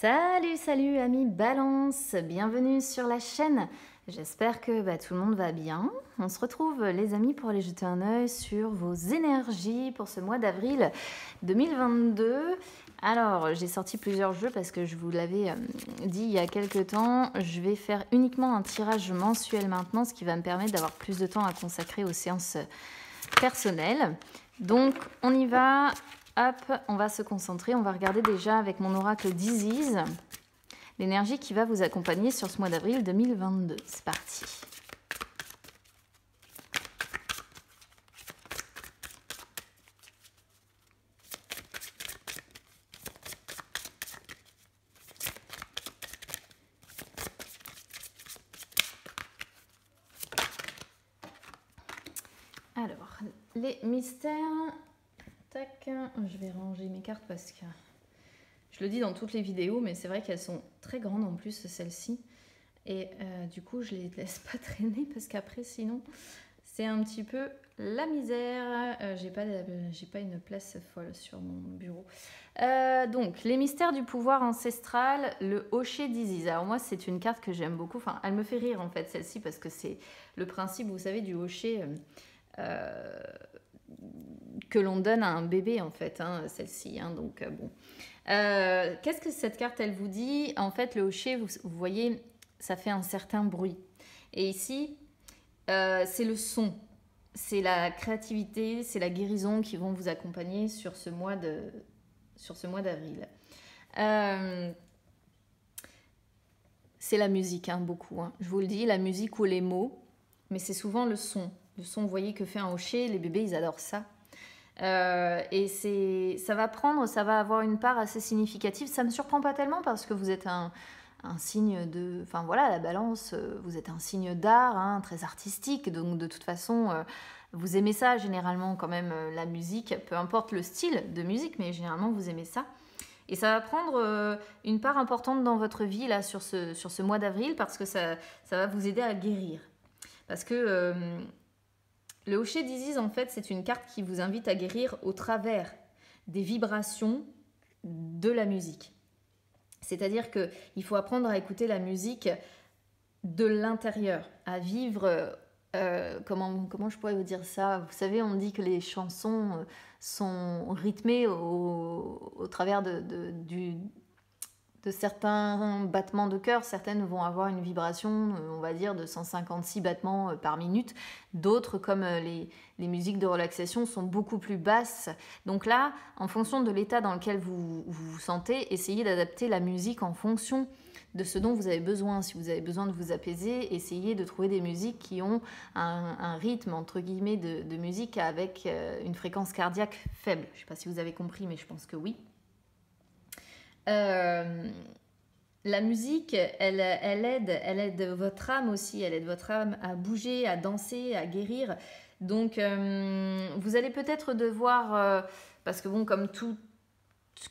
Salut, salut amis Balance, bienvenue sur la chaîne. J'espère que tout le monde va bien. On se retrouve les amis pour aller jeter un œil sur vos énergies pour ce mois d'avril 2022. Alors j'ai sorti plusieurs jeux parce que je vous l'avais dit il y a quelques temps. Je vais faire uniquement un tirage mensuel maintenant, ce qui va me permettre d'avoir plus de temps à consacrer aux séances personnelles. Donc on y va. Hop, on va se concentrer, on va regarder déjà avec mon oracle d'Isis l'énergie qui va vous accompagner sur ce mois d'avril 2022. C'est parti. Alors, les mystères... Tac, je vais ranger mes cartes parce que je le dis dans toutes les vidéos, mais c'est vrai qu'elles sont très grandes en plus, celles-ci. Et du coup, je les laisse pas traîner parce qu'après, sinon, c'est un petit peu la misère. J'ai pas une place folle sur mon bureau. Donc, les mystères du pouvoir ancestral, le Hocher d'Isis. Alors moi, c'est une carte que j'aime beaucoup. Enfin, elle me fait rire en fait, celle-ci, parce que c'est le principe, vous savez, du Hocher... que l'on donne à un bébé en fait, celle-ci, donc bon. Qu'est-ce que cette carte elle vous dit? En fait, le Hocher, vous voyez, ça fait un certain bruit. Et ici, c'est le son, c'est la créativité, c'est la guérison qui vont vous accompagner sur ce mois d'avril. C'est la musique, beaucoup. Je vous le dis, la musique ou les mots, mais c'est souvent le son. Le son, vous voyez, que fait un Hocher, les bébés, ils adorent ça. Et ça va avoir une part assez significative. Ça ne me surprend pas tellement parce que vous êtes un signe de... Enfin voilà, la balance, vous êtes un signe d'art, très artistique. Donc de toute façon, vous aimez ça généralement quand même, la musique. Peu importe le style de musique, mais généralement vous aimez ça. Et ça va prendre une part importante dans votre vie là, sur ce mois d'avril parce que ça va vous aider à guérir. Parce que... le Hocher d'Isis, en fait, c'est une carte qui vous invite à guérir au travers des vibrations de la musique. C'est-à-dire qu'il faut apprendre à écouter la musique de l'intérieur, à vivre... comment je pourrais vous dire ça? Vous savez, on dit que les chansons sont rythmées au travers de certains battements de cœur. Certaines vont avoir une vibration, on va dire, de 156 battements par minute. D'autres, comme les musiques de relaxation, sont beaucoup plus basses. Donc là, en fonction de l'état dans lequel vous vous sentez, essayez d'adapter la musique en fonction de ce dont vous avez besoin. Si vous avez besoin de vous apaiser, essayez de trouver des musiques qui ont un rythme, entre guillemets, de musique avec une fréquence cardiaque faible. Je ne sais pas si vous avez compris, mais je pense que oui. La musique, elle aide votre âme aussi, elle aide votre âme à bouger, à danser, à guérir. Donc, vous allez peut-être devoir, parce que bon, comme toute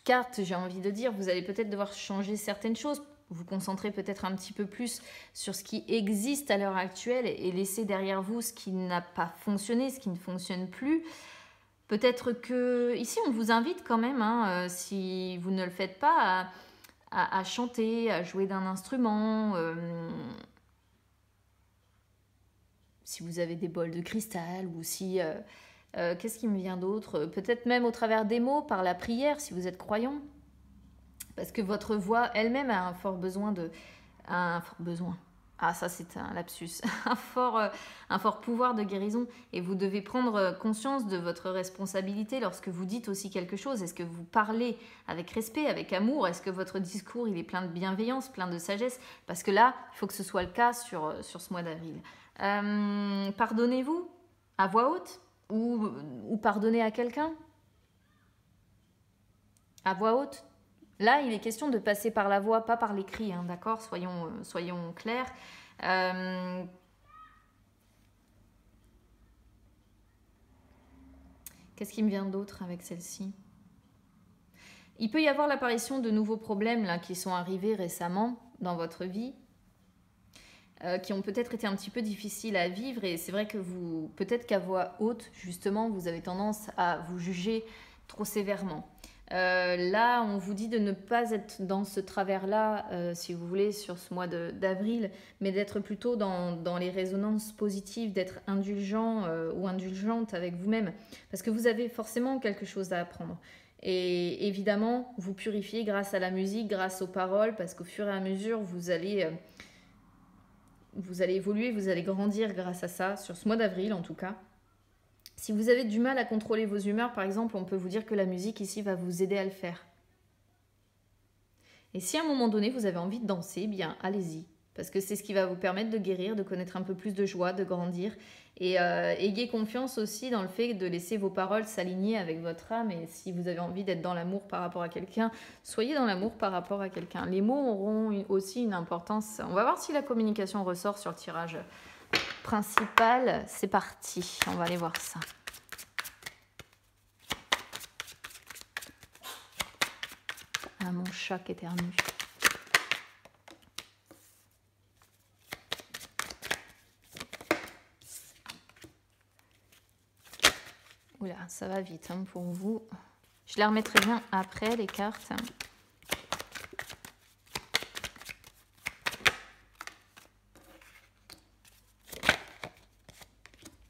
carte, j'ai envie de dire, vous allez peut-être devoir changer certaines choses, vous concentrer peut-être un petit peu plus sur ce qui existe à l'heure actuelle et laisser derrière vous ce qui n'a pas fonctionné, ce qui ne fonctionne plus. Peut-être que, ici, on vous invite quand même, si vous ne le faites pas, à chanter, à jouer d'un instrument. Si vous avez des bols de cristal ou si... qu'est-ce qui me vient d'autre? Peut-être même au travers des mots, par la prière, si vous êtes croyant. Parce que votre voix elle-même a un fort besoin de... Ah, ça c'est un lapsus, un fort pouvoir de guérison. Et vous devez prendre conscience de votre responsabilité lorsque vous dites aussi quelque chose. Est-ce que vous parlez avec respect, avec amour? Est-ce que votre discours il est plein de bienveillance, plein de sagesse? Parce que là, il faut que ce soit le cas sur ce mois d'avril. Pardonnez-vous à voix haute ou pardonnez à quelqu'un à voix haute. Là, il est question de passer par la voix, pas par l'écrit, d'accord? Soyons clairs. Qu'est-ce qui me vient d'autre avec celle-ci? Il peut y avoir l'apparition de nouveaux problèmes là, qui sont arrivés récemment dans votre vie, qui ont peut-être été un petit peu difficiles à vivre. Et c'est vrai que peut-être qu'à voix haute, justement, vous avez tendance à vous juger trop sévèrement. Là, on vous dit de ne pas être dans ce travers-là, si vous voulez, sur ce mois d'avril, mais d'être plutôt dans les résonances positives, d'être indulgent ou indulgente avec vous-même, parce que vous avez forcément quelque chose à apprendre. Et évidemment, vous purifiez grâce à la musique, grâce aux paroles, parce qu'au fur et à mesure, vous allez évoluer, vous allez grandir grâce à ça, sur ce mois d'avril en tout cas. Si vous avez du mal à contrôler vos humeurs, par exemple, on peut vous dire que la musique ici va vous aider à le faire. Et si à un moment donné, vous avez envie de danser, bien, allez-y. Parce que c'est ce qui va vous permettre de guérir, de connaître un peu plus de joie, de grandir. Et ayez confiance aussi dans le fait de laisser vos paroles s'aligner avec votre âme. Et si vous avez envie d'être dans l'amour par rapport à quelqu'un, soyez dans l'amour par rapport à quelqu'un. Les mots auront aussi une importance. On va voir si la communication ressort sur le tirage principal. C'est parti, on va aller voir ça. Ah, mon chat qui éternue. Oula, ça va vite hein, pour vous. Je les remettrai bien après, les cartes.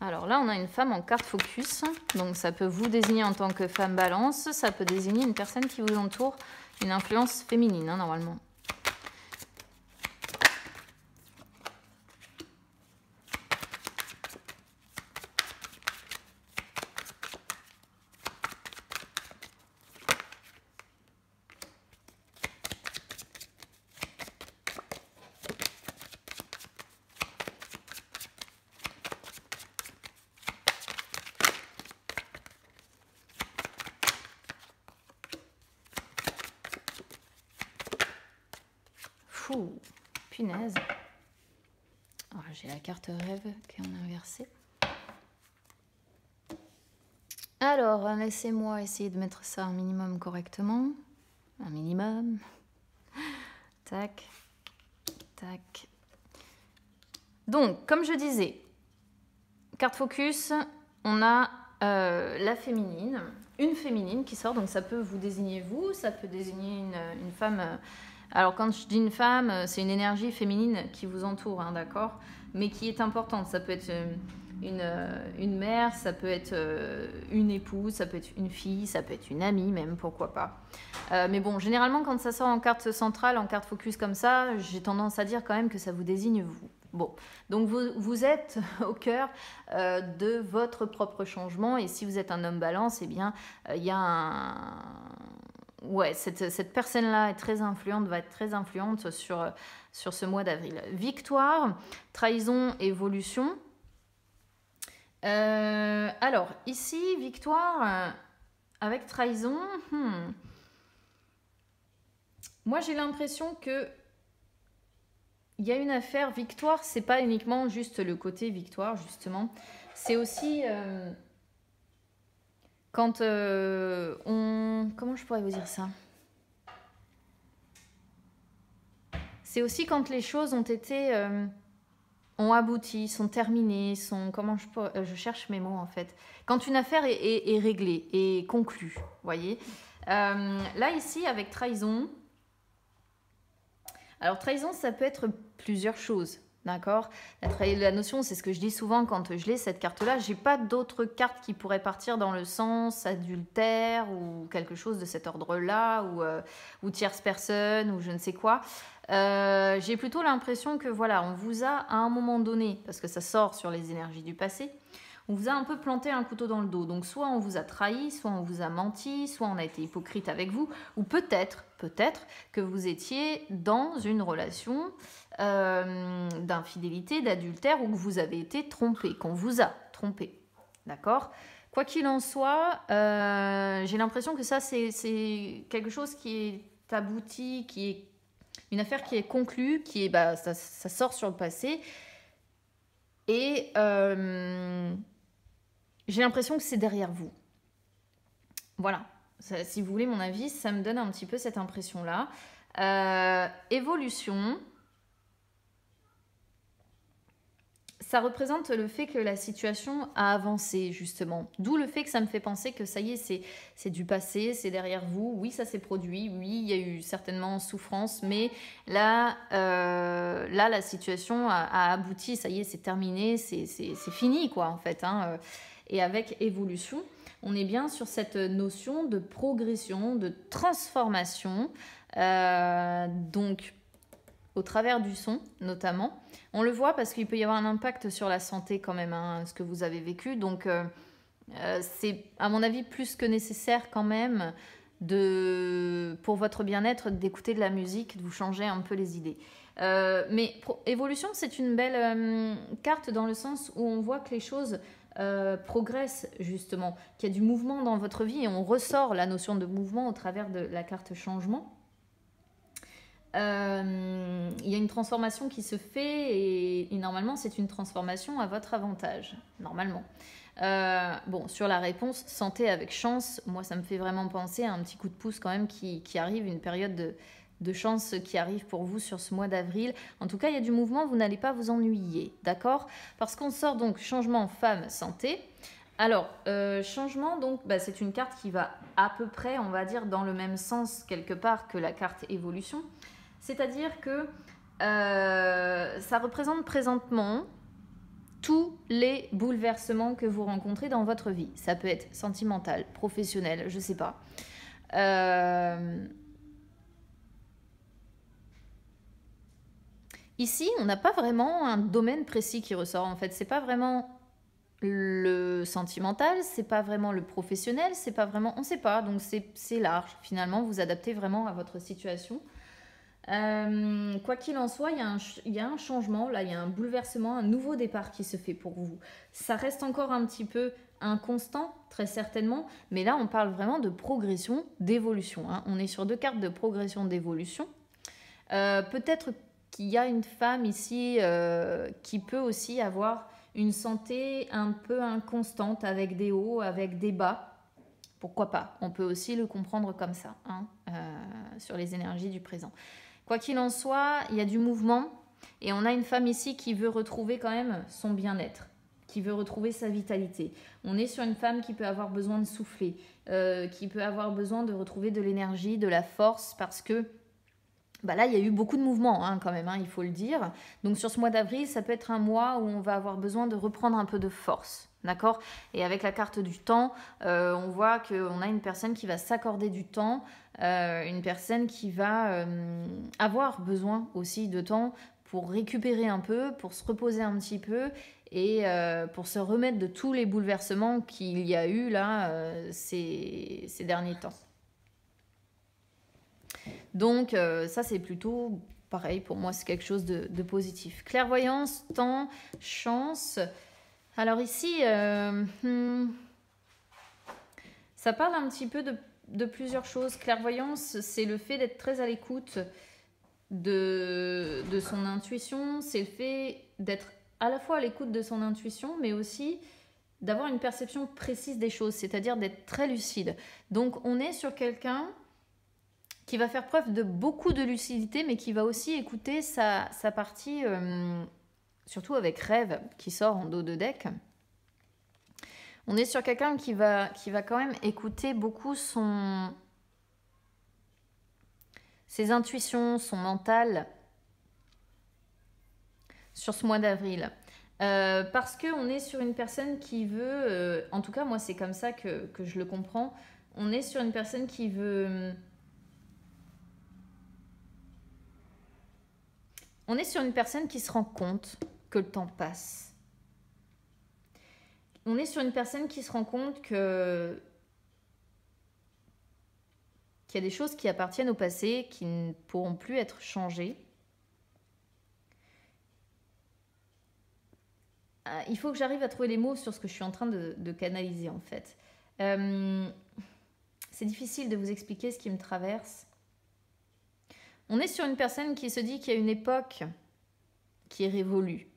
Alors là, on a une femme en carte focus. Donc ça peut vous désigner en tant que femme balance. Ça peut désigner une personne qui vous entoure, une influence féminine, hein, normalement. Fou, punaise. J'ai la carte rêve qui est en inversé. Alors, laissez-moi essayer de mettre ça un minimum correctement. Un minimum. Tac, tac. Donc, comme je disais, carte focus, on a la féminine, une féminine qui sort. Donc, ça peut vous désigner vous, ça peut désigner une femme... alors, quand je dis une femme, c'est une énergie féminine qui vous entoure, hein, d'accord? Mais qui est importante. Ça peut être une mère, ça peut être une épouse, ça peut être une fille, ça peut être une amie même, pourquoi pas. Mais bon, généralement, quand ça sort en carte centrale, en carte focus comme ça, j'ai tendance à dire quand même que ça vous désigne vous. Bon, donc vous êtes au cœur de votre propre changement. Et si vous êtes un homme balance, eh bien, il y a un... Ouais, cette personne-là est très influente, va être très influente sur ce mois d'avril. Victoire, trahison, évolution. Alors, ici, victoire avec trahison. Moi, j'ai l'impression que il y a une affaire. Victoire, c'est pas uniquement juste le côté victoire, justement. C'est aussi... quand on... Comment je pourrais vous dire ça? C'est aussi quand les choses ont été... ont abouti, sont terminées, sont... Comment je cherche mes mots, en fait. Quand une affaire est réglée, est conclue, vous voyez. Là, ici, avec trahison... Alors, trahison, ça peut être plusieurs choses. D'accord. La notion, c'est ce que je dis souvent quand je lis cette carte-là. J'ai pas d'autres cartes qui pourraient partir dans le sens adultère ou quelque chose de cet ordre-là, ou tierce personne, ou je ne sais quoi. J'ai plutôt l'impression que voilà, on vous a à un moment donné, parce que ça sort sur les énergies du passé, on vous a un peu planté un couteau dans le dos. Donc soit on vous a trahi, soit on vous a menti, soit on a été hypocrite avec vous, ou peut-être que vous étiez dans une relation d'infidélité, d'adultère, ou que vous avez été trompé, qu'on vous a trompé. D'accord ? Quoi qu'il en soit, j'ai l'impression que ça, c'est quelque chose qui est abouti, qui est une affaire qui est conclue, qui est, ça sort sur le passé. Et j'ai l'impression que c'est derrière vous. Voilà. Ça, si vous voulez mon avis, ça me donne un petit peu cette impression-là. Évolution. ça représente le fait que la situation a avancé, justement. D'où le fait que ça me fait penser que ça y est, c'est du passé, c'est derrière vous. Oui, ça s'est produit, oui, il y a eu certainement souffrance, mais là, la situation a abouti, ça y est, c'est terminé, c'est fini, quoi, en fait. Hein. Et avec évolution, on est bien sur cette notion de progression, de transformation. Donc, au travers du son, notamment. On le voit parce qu'il peut y avoir un impact sur la santé quand même, hein, ce que vous avez vécu. Donc, c'est, à mon avis, plus que nécessaire quand même pour votre bien-être d'écouter de la musique, de vous changer un peu les idées. Mais évolution, c'est une belle carte dans le sens où on voit que les choses progressent justement, qu'il y a du mouvement dans votre vie et on ressort la notion de mouvement au travers de la carte changement. Il y a une transformation qui se fait et normalement c'est une transformation à votre avantage, normalement. Bon, sur la réponse santé avec chance, moi ça me fait vraiment penser à un petit coup de pouce quand même qui arrive, une période de chance qui arrive pour vous sur ce mois d'avril. En tout cas, il y a du mouvement, vous n'allez pas vous ennuyer, d'accord? Parce qu'on sort donc changement femme santé. Alors, changement, donc, c'est une carte qui va à peu près, on va dire, dans le même sens quelque part que la carte évolution. C'est-à-dire que ça représente présentement tous les bouleversements que vous rencontrez dans votre vie. Ça peut être sentimental, professionnel, je ne sais pas. Ici, on n'a pas vraiment un domaine précis qui ressort. En fait, c'est pas vraiment le sentimental, c'est pas vraiment le professionnel, c'est pas vraiment, on ne sait pas. Donc c'est large. Finalement, vous adaptez vraiment à votre situation. Quoi qu'il en soit, il y a un changement, là, il y a un bouleversement, un nouveau départ qui se fait pour vous. Ça reste encore un petit peu inconstant, très certainement, mais là, on parle vraiment de progression, d'évolution. Hein. On est sur 2 cartes de progression, d'évolution. Peut-être qu'il y a une femme ici qui peut aussi avoir une santé un peu inconstante, avec des hauts, avec des bas. Pourquoi pas? On peut aussi le comprendre comme ça, hein, sur les énergies du présent. Quoi qu'il en soit, il y a du mouvement et on a une femme ici qui veut retrouver quand même son bien-être, qui veut retrouver sa vitalité. On est sur une femme qui peut avoir besoin de souffler, qui peut avoir besoin de retrouver de l'énergie, de la force, parce que là, il y a eu beaucoup de mouvements hein, quand même, hein, il faut le dire. Donc sur ce mois d'avril, ça peut être un mois où on va avoir besoin de reprendre un peu de force. D'accord? Et avec la carte du temps, on voit qu'on a une personne qui va s'accorder du temps, une personne qui va avoir besoin aussi de temps pour récupérer un peu, pour se reposer un petit peu et pour se remettre de tous les bouleversements qu'il y a eu là ces derniers temps. Donc ça c'est plutôt pareil, pour moi c'est quelque chose de positif. Clairvoyance, temps, chance. Alors ici, ça parle un petit peu de plusieurs choses. Clairvoyance, c'est le fait d'être très à l'écoute de son intuition. C'est le fait d'être à la fois à l'écoute de son intuition, mais aussi d'avoir une perception précise des choses, c'est-à-dire d'être très lucide. Donc on est sur quelqu'un qui va faire preuve de beaucoup de lucidité, mais qui va aussi écouter sa partie... surtout avec Rêve qui sort en dos de deck, on est sur quelqu'un qui va quand même écouter beaucoup ses intuitions, son mental sur ce mois d'avril. Parce qu'on est sur une personne qui veut, en tout cas moi c'est comme ça que je le comprends, on est sur une personne qui veut... On est sur une personne qui se rend compte que le temps passe. On est sur une personne qui se rend compte qu'il y a des choses qui appartiennent au passé, qui ne pourront plus être changées. Il faut que j'arrive à trouver les mots sur ce que je suis en train de canaliser en fait. C'est difficile de vous expliquer ce qui me traverse. On est sur une personne qui se dit qu'il y a une époque qui est révolue.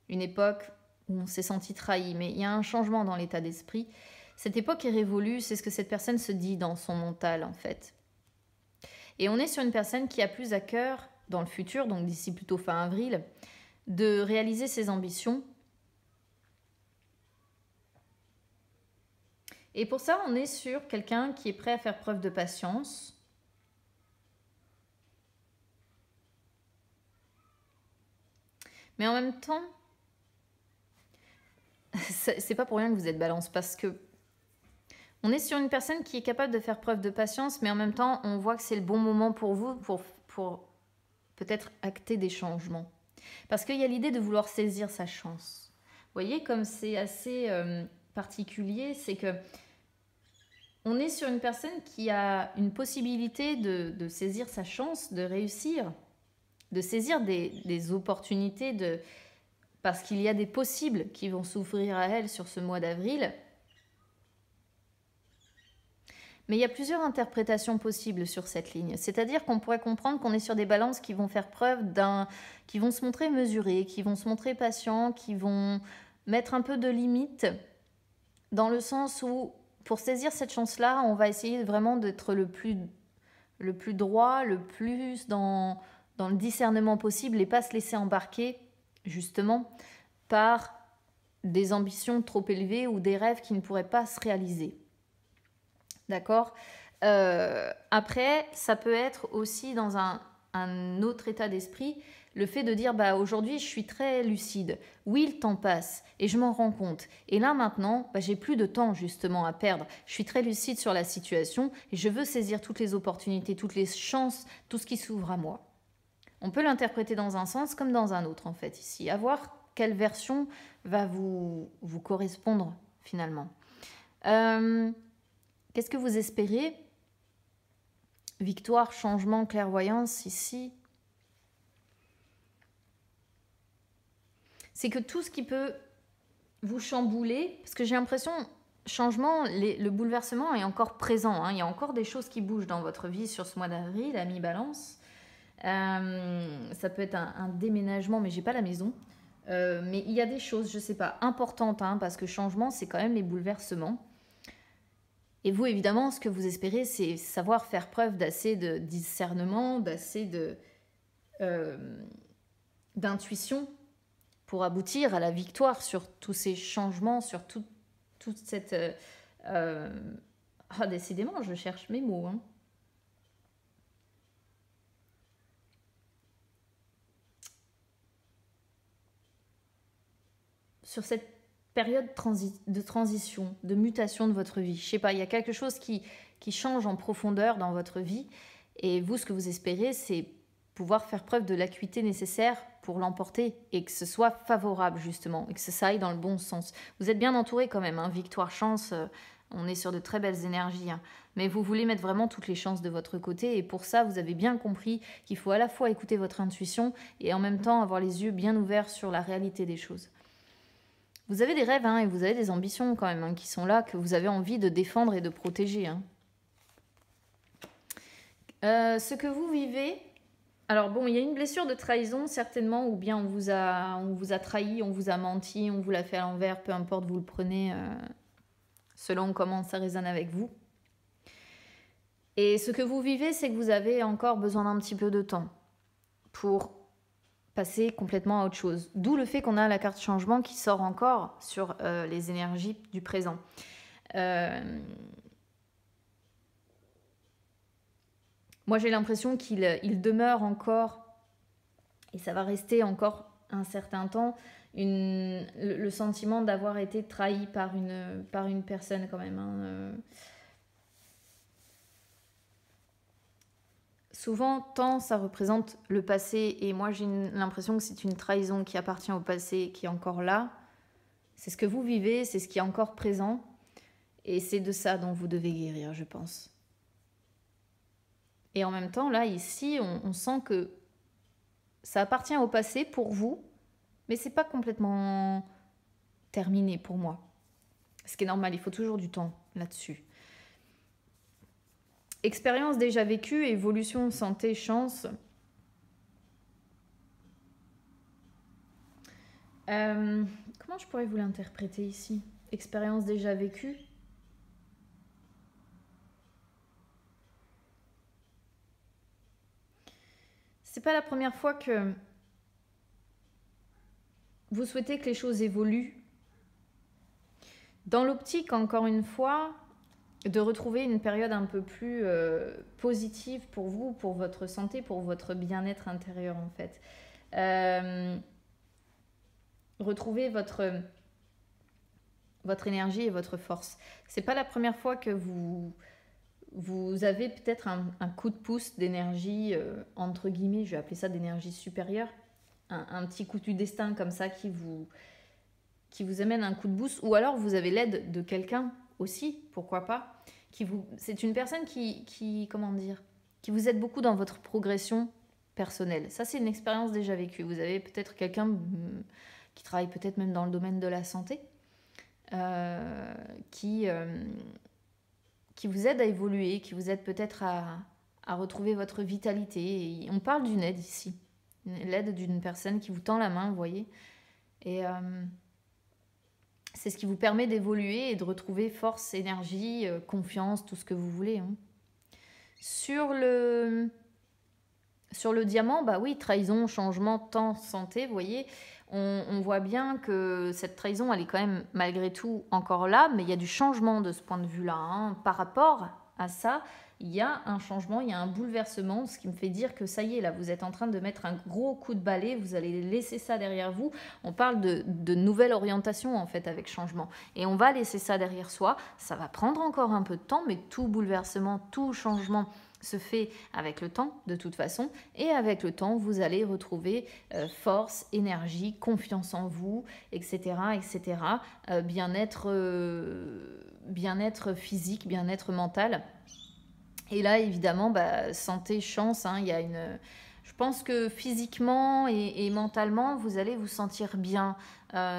Une époque où on s'est senti trahi, mais il y a un changement dans l'état d'esprit. Cette époque est révolue, c'est ce que cette personne se dit dans son mental en fait. Et on est sur une personne qui a plus à cœur dans le futur, donc d'ici plutôt fin avril, de réaliser ses ambitions. Et pour ça, on est sur quelqu'un qui est prêt à faire preuve de patience. Mais en même temps, c'est pas pour rien que vous êtes Balance, parce que on est sur une personne qui est capable de faire preuve de patience, mais en même temps, on voit que c'est le bon moment pour vous pour peut-être acter des changements. Parce qu'il y a l'idée de vouloir saisir sa chance. Vous voyez, comme c'est assez particulier, c'est que on est sur une personne qui a une possibilité de saisir sa chance, de réussir, de saisir des opportunités, parce qu'il y a des possibles qui vont s'ouvrir à elle sur ce mois d'avril. Mais il y a plusieurs interprétations possibles sur cette ligne. C'est-à-dire qu'on pourrait comprendre qu'on est sur des balances qui vont faire preuve qui vont se montrer mesurés, qui vont se montrer patients, qui vont mettre un peu de limite, dans le sens où, pour saisir cette chance-là, on va essayer vraiment d'être le plus droit, le plus dans le discernement possible et pas se laisser embarquer, justement, par des ambitions trop élevées ou des rêves qui ne pourraient pas se réaliser. D'accord. Après, ça peut être aussi dans un autre état d'esprit, le fait de dire bah, aujourd'hui je suis très lucide, oui le temps passe et je m'en rends compte. Et là maintenant, bah, j'ai plus de temps justement à perdre. Je suis très lucide sur la situation et je veux saisir toutes les opportunités, toutes les chances, tout ce qui s'ouvre à moi. On peut l'interpréter dans un sens comme dans un autre en fait ici. À voir quelle version va vous correspondre finalement. Qu'est-ce que vous espérez? Victoire, changement, clairvoyance, ici. C'est que tout ce qui peut vous chambouler, parce que j'ai l'impression, changement, le bouleversement est encore présent. Hein, il y a encore des choses qui bougent dans votre vie sur ce mois d'avril, ami Balance. Ça peut être un déménagement, mais j'ai pas la maison. Mais il y a des choses, je sais pas, importantes, hein, parce que changement, c'est quand même les bouleversements. Et vous, évidemment, ce que vous espérez, c'est savoir faire preuve d'assez de discernement, d'assez d'intuition pour aboutir à la victoire sur tous ces changements, sur toute cette... décidément, je cherche mes mots. Hein. Sur cette période de transition, de mutation de votre vie. Je sais pas, il y a quelque chose qui change en profondeur dans votre vie. Et vous, ce que vous espérez, c'est pouvoir faire preuve de l'acuité nécessaire pour l'emporter et que ce soit favorable, justement, et que ça aille dans le bon sens. Vous êtes bien entouré quand même, hein, victoire, chance, on est sur de très belles énergies. Hein. Mais vous voulez mettre vraiment toutes les chances de votre côté. Et pour ça, vous avez bien compris qu'il faut à la fois écouter votre intuition et en même temps avoir les yeux bien ouverts sur la réalité des choses. Vous avez des rêves hein, et vous avez des ambitions quand même hein, qui sont là, que vous avez envie de défendre et de protéger. Hein. Ce que vous vivez... Alors bon, il y a une blessure de trahison certainement, ou bien on vous a trahi, on vous a menti, on vous l'a fait à l'envers, peu importe, vous le prenez selon comment ça résonne avec vous. Et ce que vous vivez, c'est que vous avez encore besoin d'un petit peu de temps pour passer complètement à autre chose. D'où le fait qu'on a la carte changement qui sort encore sur les énergies du présent. Moi, j'ai l'impression qu'il demeure encore, et ça va rester encore un certain temps, le sentiment d'avoir été trahi par une personne quand même. Hein. Souvent, temps, ça représente le passé, et moi, j'ai l'impression que c'est une trahison qui appartient au passé, qui est encore là. C'est ce que vous vivez, c'est ce qui est encore présent, et c'est de ça dont vous devez guérir, je pense. Et en même temps, là, ici, on sent que ça appartient au passé pour vous, mais c'est pas complètement terminé pour moi. Ce qui est normal, il faut toujours du temps là-dessus. Expérience déjà vécue, évolution, santé, chance. Comment je pourrais vous l'interpréter ici? Expérience déjà vécue. C'est pas la première fois que vous souhaitez que les choses évoluent dans l'optique, encore une fois, de retrouver une période un peu plus positive pour vous, pour votre santé, pour votre bien-être intérieur en fait. Retrouver votre énergie et votre force. C'est pas la première fois que vous avez peut-être un coup de pouce d'énergie, entre guillemets, je vais appeler ça d'énergie supérieure, un petit coup du destin comme ça qui vous amène un coup de boost, ou alors vous avez l'aide de quelqu'un aussi, pourquoi pas, c'est une personne comment dire, qui vous aide beaucoup dans votre progression personnelle. Ça, c'est une expérience déjà vécue. Vous avez peut-être quelqu'un qui travaille peut-être même dans le domaine de la santé, qui vous aide à évoluer, qui vous aide peut-être à retrouver votre vitalité. Et on parle d'une aide ici, l'aide d'une personne qui vous tend la main, vous voyez. Et c'est ce qui vous permet d'évoluer et de retrouver force, énergie, confiance, tout ce que vous voulez. Hein. Sur le diamant, bah oui, trahison, changement, temps, santé, vous voyez. On voit bien que cette trahison, elle est quand même malgré tout encore là, mais il y a du changement de ce point de vue-là. Hein. Par rapport à ça, il y a un changement, il y a un bouleversement, ce qui me fait dire que ça y est, là, vous êtes en train de mettre un gros coup de balai, vous allez laisser ça derrière vous. On parle de nouvelle orientation, en fait, avec changement. Et on va laisser ça derrière soi. Ça va prendre encore un peu de temps, mais tout bouleversement, tout changement se fait avec le temps, de toute façon. Et avec le temps, vous allez retrouver force, énergie, confiance en vous, etc., etc. Bien-être physique, bien-être mental. Et là, évidemment, santé, chance, hein, il y a je pense que physiquement et mentalement, vous allez vous sentir bien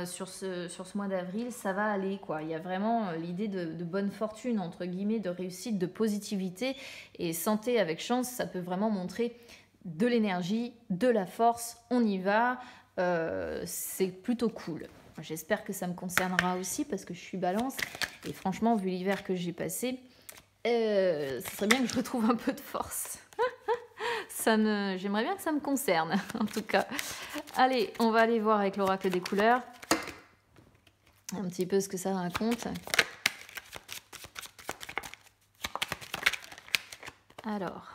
sur ce mois d'avril. Ça va aller, quoi. Il y a vraiment l'idée de bonne fortune, entre guillemets, de réussite, de positivité. Et santé avec chance, ça peut vraiment montrer de l'énergie, de la force. On y va. C'est plutôt cool. J'espère que ça me concernera aussi parce que je suis balance. Et franchement, vu l'hiver que j'ai passé, ce serait bien que je retrouve un peu de force. J'aimerais bien que ça me concerne, en tout cas. Allez, on va aller voir avec l'oracle des couleurs un petit peu ce que ça raconte. Alors,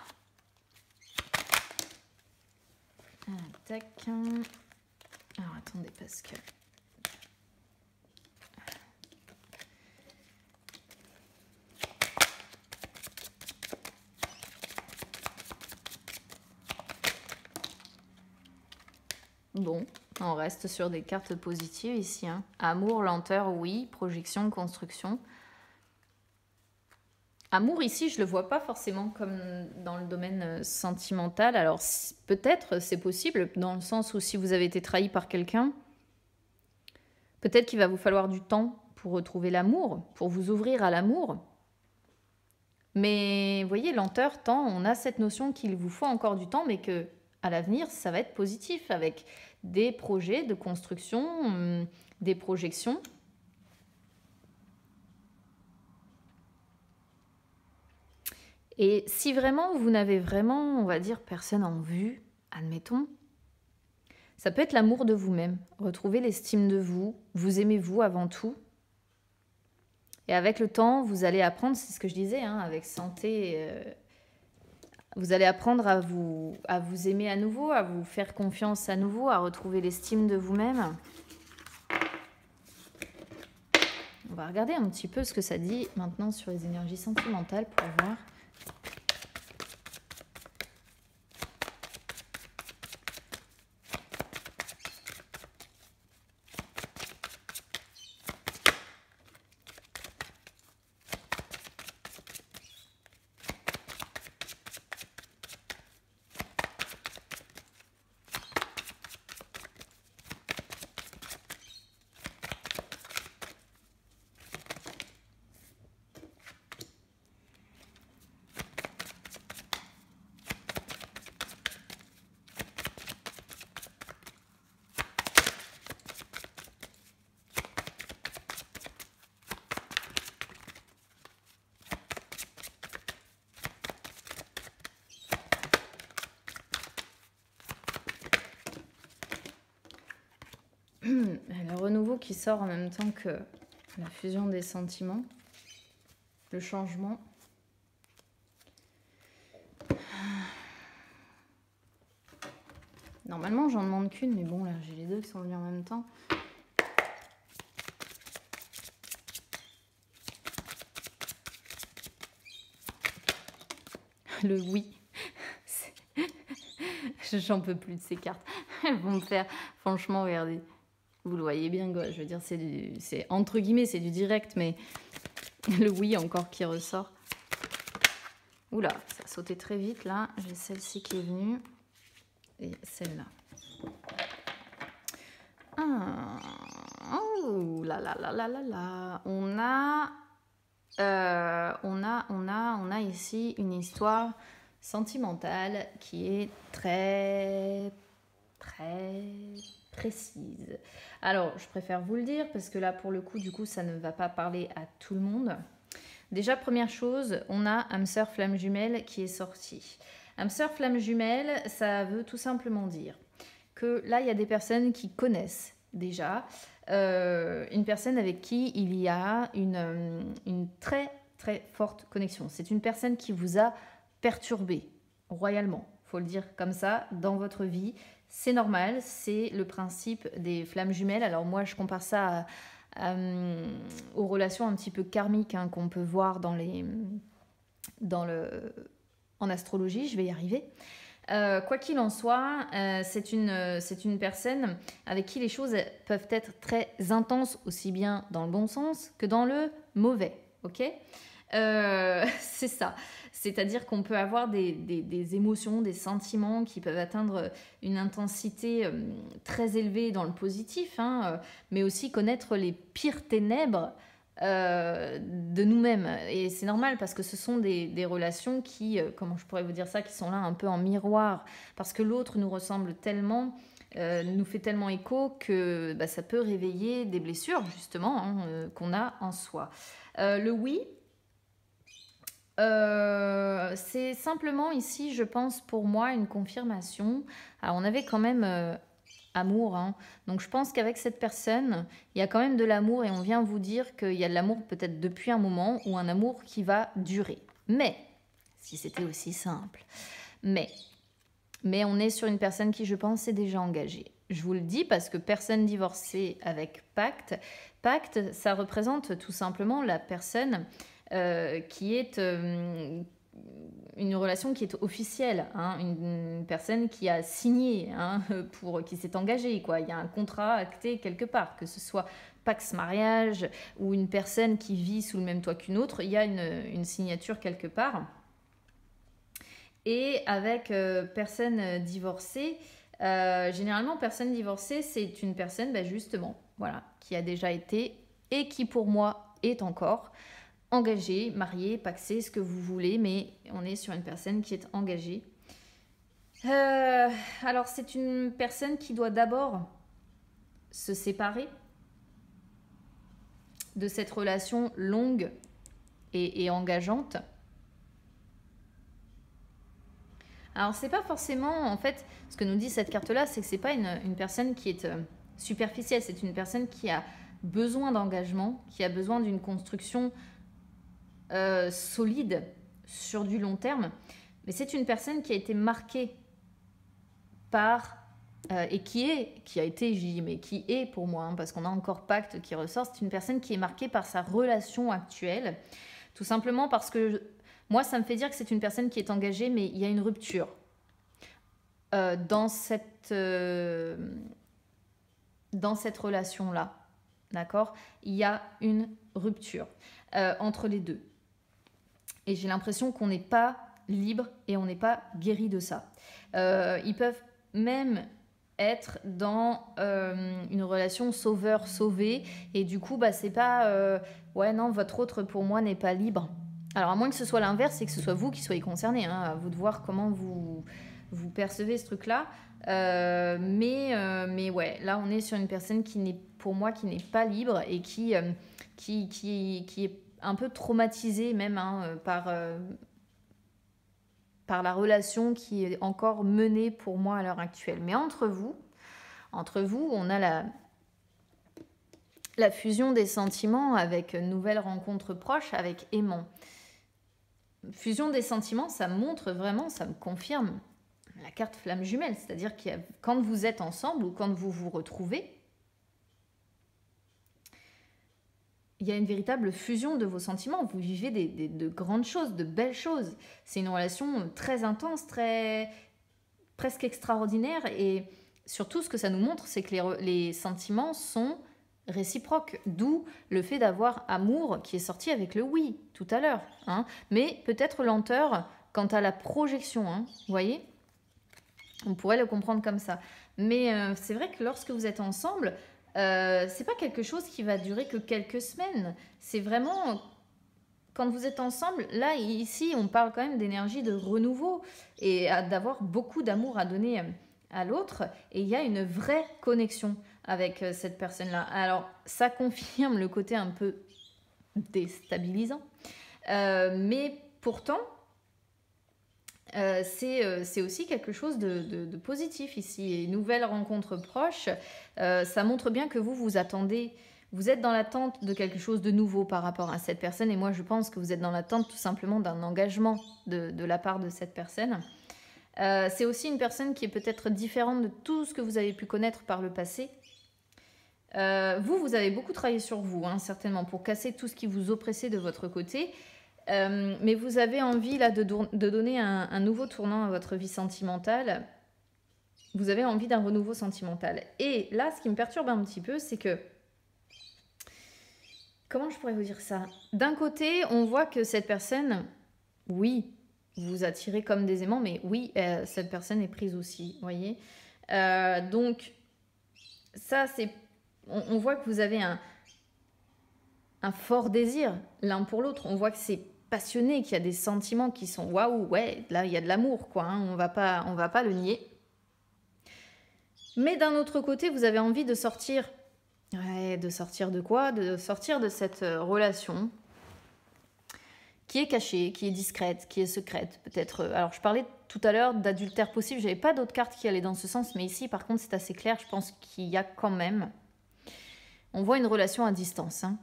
tac. Alors, attendez, parce que... Bon, on reste sur des cartes positives ici. Hein. Amour, lenteur, oui. Projection, construction. Amour, ici, je ne le vois pas forcément comme dans le domaine sentimental. Alors, peut-être, c'est possible, dans le sens où si vous avez été trahi par quelqu'un, peut-être qu'il va vous falloir du temps pour retrouver l'amour, pour vous ouvrir à l'amour. Mais, vous voyez, lenteur, temps, on a cette notion qu'il vous faut encore du temps, mais que à l'avenir, ça va être positif avec des projets de construction, des projections. Et si vraiment vous n'avez vraiment, on va dire, personne en vue, admettons, ça peut être l'amour de vous-même, retrouver l'estime de vous, vous aimez vous avant tout. Et avec le temps, vous allez apprendre, c'est ce que je disais, hein, avec santé, vous allez apprendre à vous aimer à nouveau, à vous faire confiance à nouveau, à retrouver l'estime de vous-même. On va regarder un petit peu ce que ça dit maintenant sur les énergies sentimentales pour voir. l'amour qui sort en même temps que la fusion des sentiments, le changement. Normalement, j'en demande qu'une, mais bon, là, j'ai les deux qui sont venus en même temps. Le oui. J'en peux plus de ces cartes. Elles vont me faire... Franchement, regardez. Vous le voyez bien, quoi. Je veux dire, c'est entre guillemets, c'est du direct, mais le oui encore qui ressort. Oula, ça a sauté très vite, là. J'ai celle-ci qui est venue. Et celle-là. Ah. Oh là là là là là là. On a ici une histoire sentimentale qui est très précise. Alors, je préfère vous le dire parce que là, pour le coup, du coup, ça ne va pas parler à tout le monde. Déjà, première chose, on a âme sœur flamme jumelle qui est sorti. Âme sœur flamme jumelle, ça veut tout simplement dire que là, il y a des personnes qui connaissent déjà une personne avec qui il y a une très très forte connexion. C'est une personne qui vous a perturbé royalement, faut le dire comme ça, dans votre vie. C'est normal, c'est le principe des flammes jumelles. Alors moi, je compare ça aux relations un petit peu karmiques hein, qu'on peut voir en astrologie. Je vais y arriver. Quoi qu'il en soit, c'est une personne avec qui les choses peuvent être très intenses, aussi bien dans le bon sens que dans le mauvais. Ok ? C'est ça. C'est-à-dire qu'on peut avoir des émotions, des sentiments qui peuvent atteindre une intensité très élevée dans le positif, hein, mais aussi connaître les pires ténèbres de nous-mêmes. Et c'est normal parce que ce sont des relations qui, comment je pourrais vous dire ça, qui sont là un peu en miroir. Parce que l'autre nous ressemble tellement, nous fait tellement écho que bah, ça peut réveiller des blessures, justement, hein, qu'on a en soi. Le oui, c'est simplement ici, je pense, pour moi, une confirmation. Alors, on avait quand même amour, hein. Donc je pense qu'avec cette personne, il y a quand même de l'amour et on vient vous dire qu'il y a de l'amour peut-être depuis un moment ou un amour qui va durer. Mais, si c'était aussi simple, mais on est sur une personne qui, je pense, est déjà engagée. Je vous le dis parce que personne divorcée avec pacte. Pacte, ça représente tout simplement la personne qui est une relation qui est officielle, hein, une personne qui a signé, hein, qui s'est engagée, quoi. Il y a un contrat acté quelque part, que ce soit pax mariage ou une personne qui vit sous le même toit qu'une autre, il y a une signature quelque part. Et avec personne divorcée, généralement personne divorcée, c'est une personne justement, voilà, qui a déjà été et qui pour moi est encore engagée, mariée, paxée, ce que vous voulez, mais on est sur une personne qui est engagée. Alors c'est une personne qui doit d'abord se séparer de cette relation longue et engageante. Alors c'est pas forcément, en fait, ce que nous dit cette carte-là, c'est que c'est pas une personne qui est superficielle, c'est une personne qui a besoin d'engagement, qui a besoin d'une construction solide sur du long terme, mais c'est une personne qui a été marquée par et qui a été, je dis, mais qui est pour moi, hein, parce qu'on a encore pacte qui ressort, c'est une personne qui est marquée par sa relation actuelle, tout simplement parce que moi ça me fait dire que c'est une personne qui est engagée, mais il y a une rupture dans cette relation-là, d'accord ? Il y a une rupture entre les deux. Et j'ai l'impression qu'on n'est pas libre et on n'est pas guéri de ça. Ils peuvent même être dans une relation sauveur-sauvé. Et du coup, c'est pas... ouais, non, votre autre, pour moi, n'est pas libre. Alors, à moins que ce soit l'inverse et que ce soit vous qui soyez concerné. Hein, à vous de voir comment vous percevez ce truc-là. Mais ouais, là, on est sur une personne qui n'est, pour moi, qui n'est pas libre et qui est un peu traumatisée même hein, par la relation qui est encore menée pour moi à l'heure actuelle. Mais entre vous, on a la fusion des sentiments avec nouvelle rencontre proche, avec aimant. Fusion des sentiments, ça montre vraiment, ça me confirme la carte flamme jumelle. C'est-à-dire que quand vous êtes ensemble ou quand vous vous retrouvez, il y a une véritable fusion de vos sentiments. Vous vivez de grandes choses, de belles choses. C'est une relation très intense, presque extraordinaire. Et surtout, ce que ça nous montre, c'est que les sentiments sont réciproques. D'où le fait d'avoir amour qui est sorti avec le oui tout à l'heure. Hein. Mais peut-être lenteur quant à la projection. Hein. Vous voyez ? On pourrait le comprendre comme ça. Mais c'est vrai que lorsque vous êtes ensemble, c'est pas quelque chose qui va durer que quelques semaines. C'est vraiment quand vous êtes ensemble. Là, ici, on parle quand même d'énergie de renouveau et d'avoir beaucoup d'amour à donner à l'autre. Et il y a une vraie connexion avec cette personne-là. Alors, ça confirme le côté un peu déstabilisant. Mais pourtant, c'est aussi quelque chose de positif ici. Et nouvelle rencontre proche, ça montre bien que vous attendez, vous êtes dans l'attente de quelque chose de nouveau par rapport à cette personne. Et moi, je pense que vous êtes dans l'attente tout simplement d'un engagement de la part de cette personne. C'est aussi une personne qui est peut-être différente de tout ce que vous avez pu connaître par le passé. Vous avez beaucoup travaillé sur vous, hein, certainement, pour casser tout ce qui vous oppressait de votre côté. Mais vous avez envie là de donner un nouveau tournant à votre vie sentimentale. Vous avez envie d'un renouveau sentimental. Et là, ce qui me perturbe un petit peu, c'est que... Comment je pourrais vous dire ça ? D'un côté, on voit que cette personne, oui, vous attirez comme des aimants, mais oui, cette personne est prise aussi, vous voyez ? Donc, ça, c'est... On voit que vous avez un fort désir l'un pour l'autre. On voit que c'est passionné, qu'il y a des sentiments qui sont waouh, ouais, là il y a de l'amour, quoi. Hein, on va pas le nier. Mais d'un autre côté, vous avez envie de sortir. Ouais, de sortir de quoi ? De sortir de cette relation qui est cachée, qui est discrète, qui est secrète, peut-être. Alors, je parlais tout à l'heure d'adultère possible. J'avais pas d'autres cartes qui allaient dans ce sens, mais ici, par contre, c'est assez clair. Je pense qu'il y a quand même. On voit une relation à distance. Hein.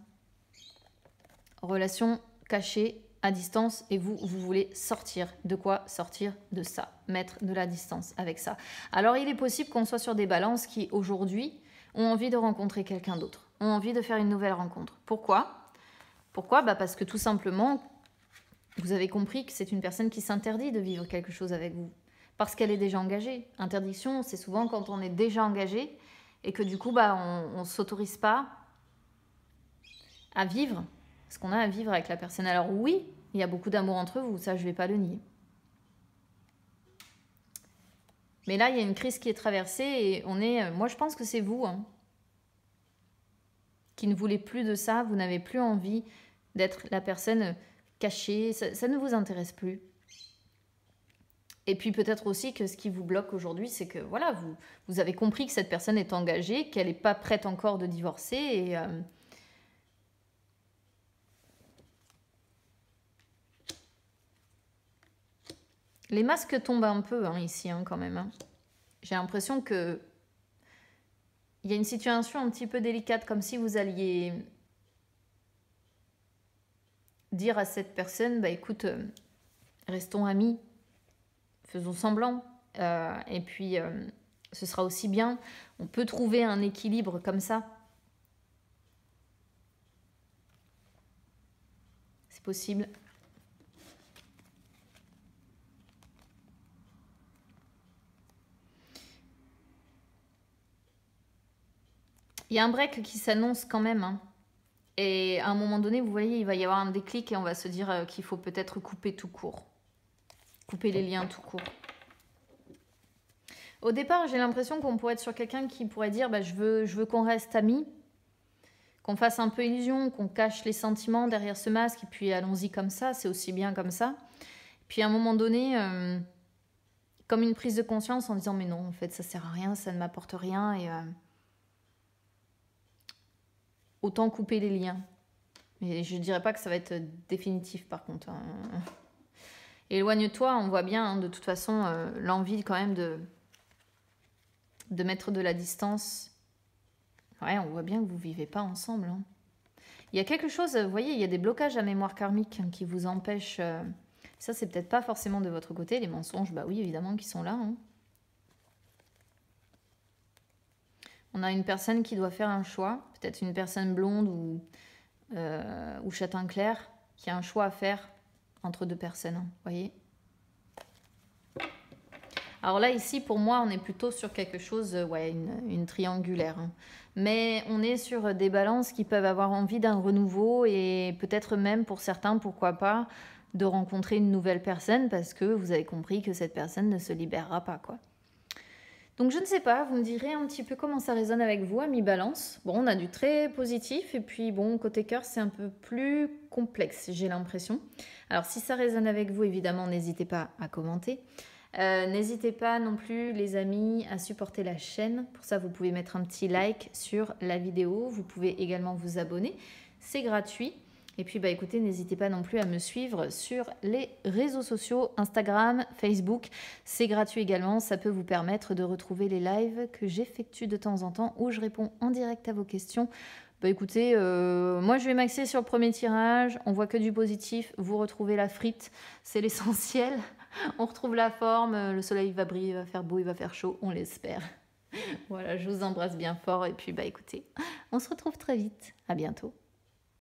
Relation cachée à distance et vous voulez sortir. De quoi sortir de ça, mettre de la distance avec ça. Alors il est possible qu'on soit sur des balances qui aujourd'hui ont envie de rencontrer quelqu'un d'autre, ont envie de faire une nouvelle rencontre. Pourquoi ? Parce que tout simplement, vous avez compris que c'est une personne qui s'interdit de vivre quelque chose avec vous. Parce qu'elle est déjà engagée. Interdiction, c'est souvent quand on est déjà engagé et que du coup, on ne s'autorise pas à vivre ce qu'on a à vivre avec la personne. Alors oui, il y a beaucoup d'amour entre vous, ça je ne vais pas le nier. Mais là, il y a une crise qui est traversée et moi je pense que c'est vous qui ne voulez plus de ça, vous n'avez plus envie d'être la personne cachée, ça ne vous intéresse plus. Et puis peut-être aussi que ce qui vous bloque aujourd'hui, c'est que voilà, vous avez compris que cette personne est engagée, qu'elle n'est pas prête encore de divorcer et... Les masques tombent un peu ici quand même. J'ai l'impression que il y a une situation un petit peu délicate, comme si vous alliez dire à cette personne, écoute, restons amis, faisons semblant, et puis ce sera aussi bien. On peut trouver un équilibre comme ça. C'est possible. Il y a un break qui s'annonce quand même. Et à un moment donné, vous voyez, il va y avoir un déclic et on va se dire qu'il faut peut-être couper tout court. Couper les liens tout court. Au départ, j'ai l'impression qu'on pourrait être sur quelqu'un qui pourrait dire je veux qu'on reste amis, qu'on fasse un peu illusion, qu'on cache les sentiments derrière ce masque et puis allons-y comme ça, c'est aussi bien comme ça. Puis à un moment donné, comme une prise de conscience en disant mais non, en fait, ça sert à rien, ça ne m'apporte rien et... autant couper les liens. Mais je ne dirais pas que ça va être définitif par contre. Éloigne-toi, on voit bien de toute façon l'envie quand même de mettre de la distance. Ouais, on voit bien que vous vivez pas ensemble. Hein. Il y a quelque chose, vous voyez, il y a des blocages à mémoire karmique qui vous empêchent. Ça, c'est peut-être pas forcément de votre côté. Les mensonges, bah oui, évidemment, qui sont là. Hein. On a une personne qui doit faire un choix, peut-être une personne blonde ou châtain clair, qui a un choix à faire entre deux personnes. Vous voyez. Alors là, ici, pour moi, on est plutôt sur quelque chose, ouais, une triangulaire. Hein. Mais on est sur des balances qui peuvent avoir envie d'un renouveau et peut-être même pour certains, pourquoi pas, de rencontrer une nouvelle personne parce que vous avez compris que cette personne ne se libérera pas, quoi. Donc je ne sais pas, vous me direz un petit peu comment ça résonne avec vous, ami Balance. Bon, on a du très positif et puis bon, côté cœur, c'est un peu plus complexe, j'ai l'impression. Alors si ça résonne avec vous, évidemment, n'hésitez pas à commenter. N'hésitez pas non plus, les amis, à supporter la chaîne. Pour ça, vous pouvez mettre un petit like sur la vidéo. Vous pouvez également vous abonner. C'est gratuit. Et puis, bah, écoutez, n'hésitez pas non plus à me suivre sur les réseaux sociaux, Instagram, Facebook. C'est gratuit également. Ça peut vous permettre de retrouver les lives que j'effectue de temps en temps où je réponds en direct à vos questions. Bah écoutez, moi je vais m'axer sur le premier tirage. On voit que du positif. Vous retrouvez la frite, c'est l'essentiel. On retrouve la forme. Le soleil va briller, il va faire beau, il va faire chaud. On l'espère. Voilà, je vous embrasse bien fort. Et puis, bah écoutez, on se retrouve très vite. À bientôt.